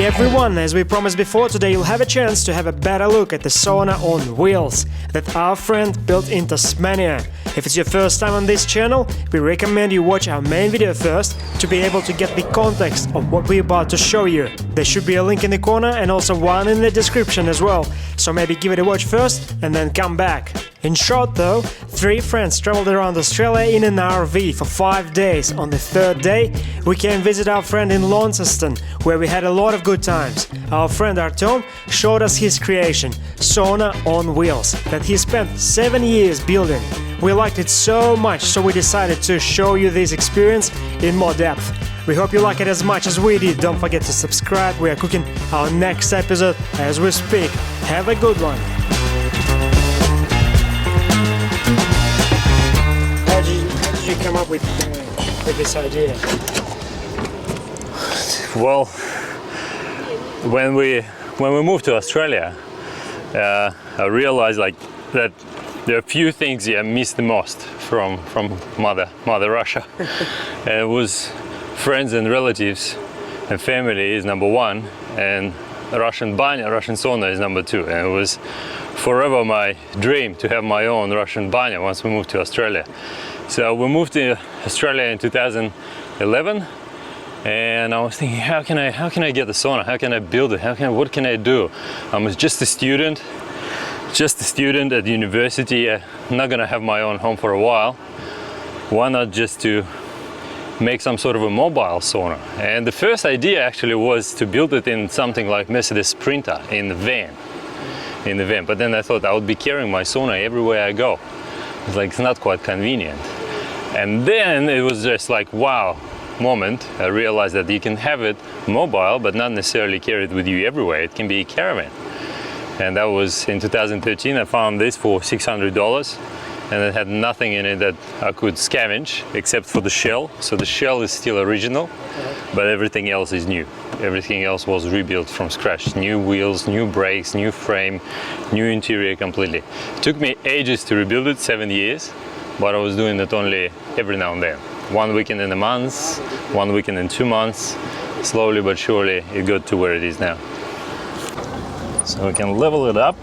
everyone, as we promised before, today you'll have a chance to have a better look at the sauna on wheels that our friend built in Tasmania. If it's your first time on this channel, we recommend you watch our main video first to be able to get the context of what we're about to show you. There should be a link in the corner and also one in the description as well, so maybe give it a watch first and then come back. In short though, 3 friends traveled around Australia in an RV for 5 days. On the 3rd day, we came visit our friend in Launceston, where we had a lot of good times. Our friend Artem showed us his creation, Sauna on Wheels, that he spent 7 years building. We liked it so much, so we decided to show you this experience in more depth. We hope you like it as much as we did. Don't forget to subscribe, we are cooking our next episode as we speak. Have a good one! How did you come up with this idea? Well, when we moved to Australia, I realized that there are a few things I miss the most from Mother Russia. And it was friends and relatives and family is number 1, and Russian banya, Russian sauna is number 2. And it was forever my dream to have my own Russian banya once we moved to Australia. So we moved to Australia in 2011, and I was thinking, how can I get the sauna? How can I build it? What can I do? I'm just a student at university. I'm not gonna have my own home for a while. Why not just to make some sort of a mobile sauna? And the first idea actually was to build it in something like Mercedes Sprinter in the van. But then I thought I would be carrying my sauna everywhere I go. It's not quite convenient. And then it was just like, wow moment. I realized that you can have it mobile, but not necessarily carry it with you everywhere. It can be a caravan. And that was in 2013. I found this for $600, and it had nothing in it that I could scavenge except for the shell. So the shell is still original, but everything else is new. Everything else was rebuilt from scratch. New wheels, new brakes, new frame, new interior completely. It took me ages to rebuild it, 7 years, but I was doing it only every now and then. 1 weekend in a month, 1 weekend in 2 months. Slowly but surely it got to where it is now. So we can level it up.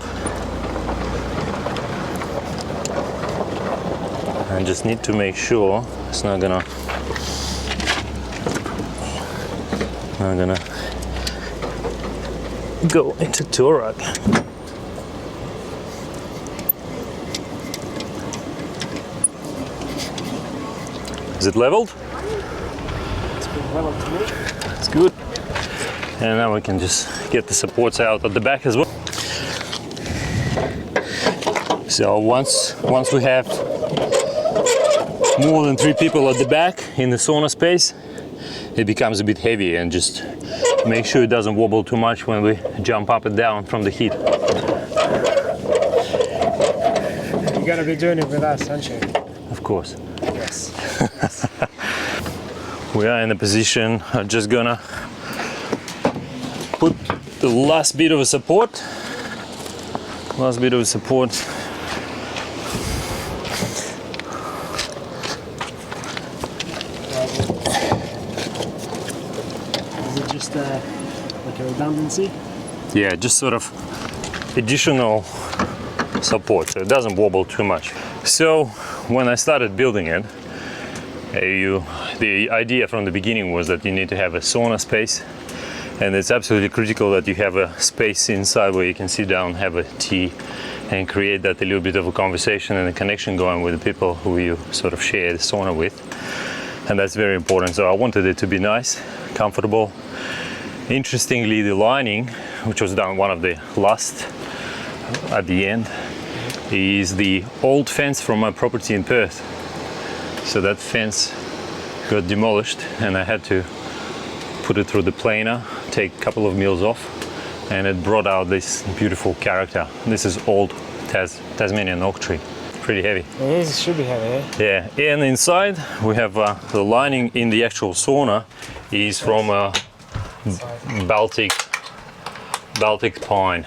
I just need to make sure it's not gonna go into Turok. Is it leveled? It's been leveled to me. That's good. And now we can just get the supports out at the back as well. So once we have more than 3 people at the back in the sauna space, it becomes a bit heavy, and just make sure it doesn't wobble too much when we jump up and down from the heat. You're gonna be doing it with us, aren't you? Of course. Yes. We are in a position. I'm just gonna put the last bit of support. Is it just like a redundancy? Yeah, just sort of additional support so it doesn't wobble too much. So when I started building it, the idea from the beginning was that you need to have a sauna space, and it's absolutely critical that you have a space inside where you can sit down, have a tea, and create that a little bit of a conversation and a connection going with the people who you sort of share the sauna with. And that's very important. So I wanted it to be nice, comfortable. Interestingly, the lining, which was done one of the last at the end, is the old fence from my property in Perth. So that fence got demolished, and I had to put it through the planer, take a couple of mils off, and it brought out this beautiful character. This is old Tasmanian oak tree. Pretty heavy. It is, it should be heavy, eh? Yeah, and inside we have the lining in the actual sauna is from a Baltic pine.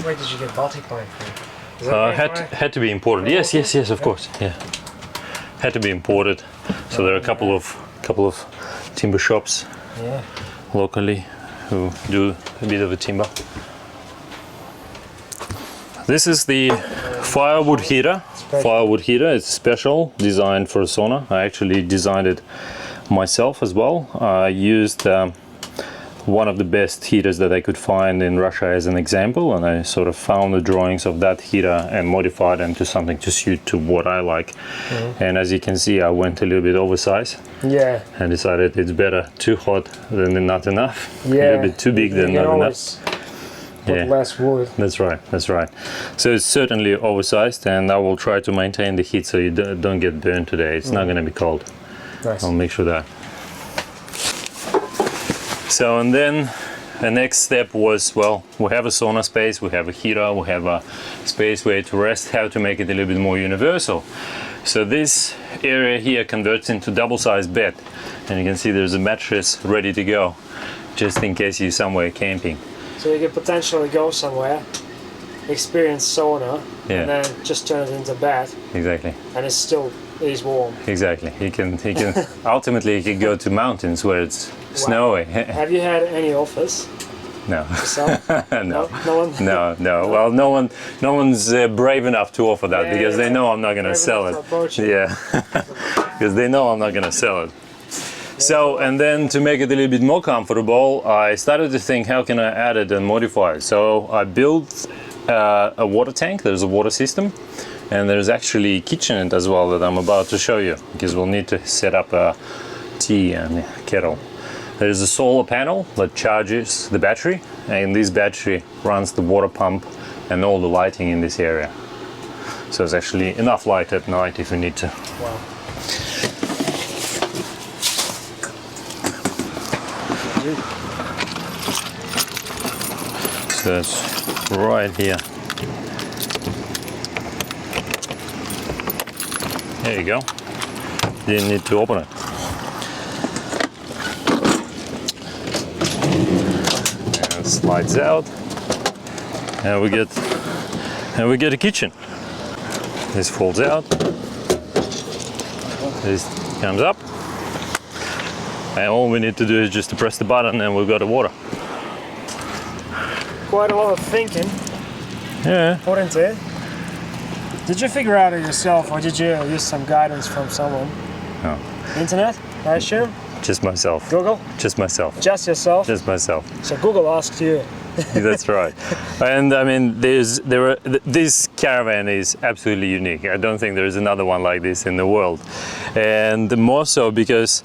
Where did you get Baltic pine from? Had to be imported. Yes, of course. Yeah, had to be imported. So there are a couple of timber shops locally who do a bit of a timber. This is the firewood heater. Firewood heater, it's special, designed for a sauna. I actually designed it myself as well. I used one of the best heaters that I could find in Russia as an example, and I sort of found the drawings of that heater and modified them to something to suit to what I like. And as you can see, I went a little bit oversized. Yeah. And decided it's better too hot than not enough. Yeah. A little bit too big than not enough. Put less wood. That's right, that's right. So it's certainly oversized, and I will try to maintain the heat so you don't get burned today. It's not going to be cold. Nice. I'll make sure that. So, and then the next step was, well, we have a sauna space, we have a heater, we have a space where to rest, how to make it a little bit more universal. So this area here converts into double-sized bed, and you can see there's a mattress ready to go, just in case you're somewhere camping. So you could potentially go somewhere, experience sauna, and then just turn it into bed. Exactly. And it still is warm. Exactly. He can ultimately he can go to mountains where it's snowy. Have you had any offers? No. No. No one. No. Well, no one's brave enough to offer that because they know I'm not going to sell it. Yeah. Because they know I'm not going to sell it. So, and then to make it a little bit more comfortable, I started to think, how can I add it and modify it? So I built a water tank. There's a water system, and there's actually a kitchenette as well that I'm about to show you, because we'll need to set up a tea and a kettle. There's a solar panel that charges the battery, and this battery runs the water pump and all the lighting in this area. So it's actually enough light at night if you need to. Wow. So it's right here. There you go. Didn't need to open it. And it slides out, and we get a kitchen. This folds out. This comes up, and all we need to do is just to press the button, and we've got the water. Quite a lot of thinking. Yeah. Put into it. Did you figure out it yourself, or did you use some guidance from someone? No. Internet, I assume? Just myself. Google? Just myself. Just yourself? Just myself. So Google asked you. That's right. And I mean, this caravan is absolutely unique. I don't think there is another one like this in the world. And more so because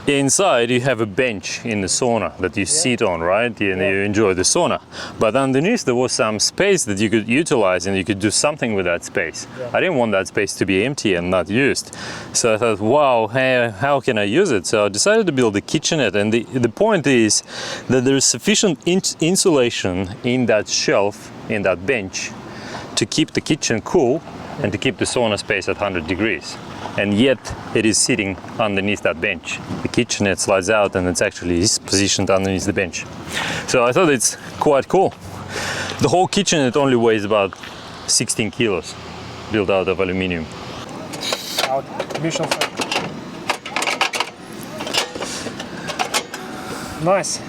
inside you have a bench in the sauna that you sit on, right? And you enjoy the sauna. But underneath there was some space that you could utilize, and you could do something with that space. I didn't want that space to be empty and not used. So I thought, wow, hey, how can I use it? So I decided to build a kitchenette, and the point is that there is sufficient insulation in that shelf, in that bench, to keep the kitchen cool and to keep the sauna space at 100 degrees. And yet it is sitting underneath that bench. The kitchenette slides out, and it's actually positioned underneath the bench. So I thought it's quite cool. The whole kitchenette only weighs about 16 kilos, built out of aluminium. Nice.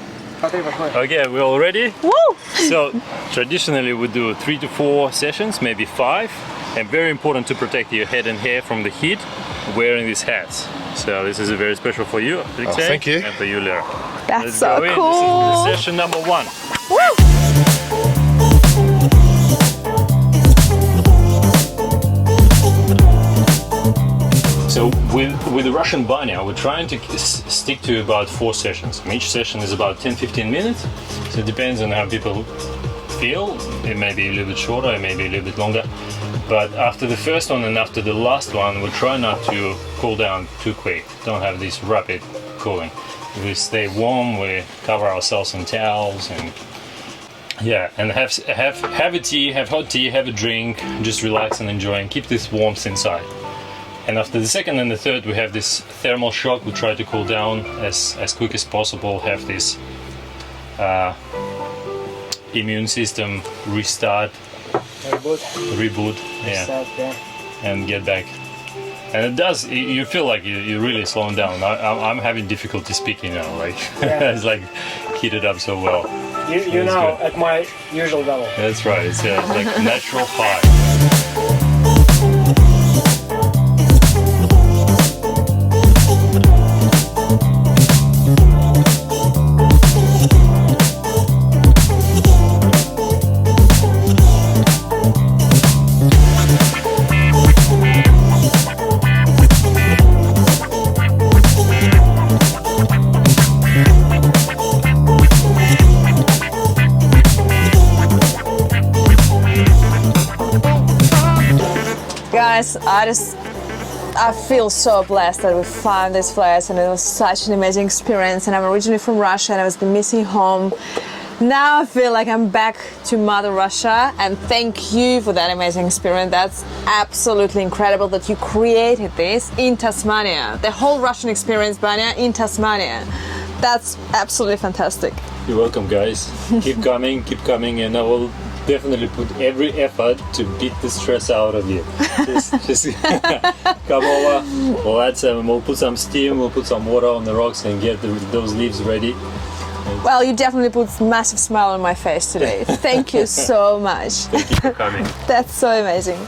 Okay, we're all ready? Woo! So traditionally we do 3 to 4 sessions, maybe 5. And very important to protect your head and hair from the heat, wearing these hats. So this is very special for you, Alexei, thank you. and for you, Lera. That's Let's so go in. cool. This is session number 1. Woo! So with the Russian banya, we're trying to stick to about 4 sessions. Each session is about 10-15 minutes. So it depends on how people feel. It may be a little bit shorter, it may be a little bit longer. But after the first one and after the last one, we try not to cool down too quick. Don't have this rapid cooling. We stay warm, we cover ourselves in towels, and and have a tea, have hot tea, have a drink, just relax and enjoy, and keep this warmth inside. And after the second and the third, we have this thermal shock. We try to cool down as quick as possible, have this immune system restart, reboot, and get back And it does. You feel like you're really slowing down. I'm having difficulty speaking now. Like it's like heated up so well. You're now at my usual level. That's right. It's like natural high. Guys, I feel so blessed that we found this place, and it was such an amazing experience. And I'm originally from Russia, and I was missing home. Now I feel like I'm back to Mother Russia, and thank you for that amazing experience. That's absolutely incredible that you created this in Tasmania. The whole Russian experience, Banya, in Tasmania. That's absolutely fantastic. You're welcome, guys. Keep coming, and I will definitely put every effort to beat the stress out of you. Just come over. We'll put some steam, we'll put some water on the rocks and get those leaves ready. Well, you definitely put a massive smile on my face today. Thank you so much. Thank you for coming. That's so amazing.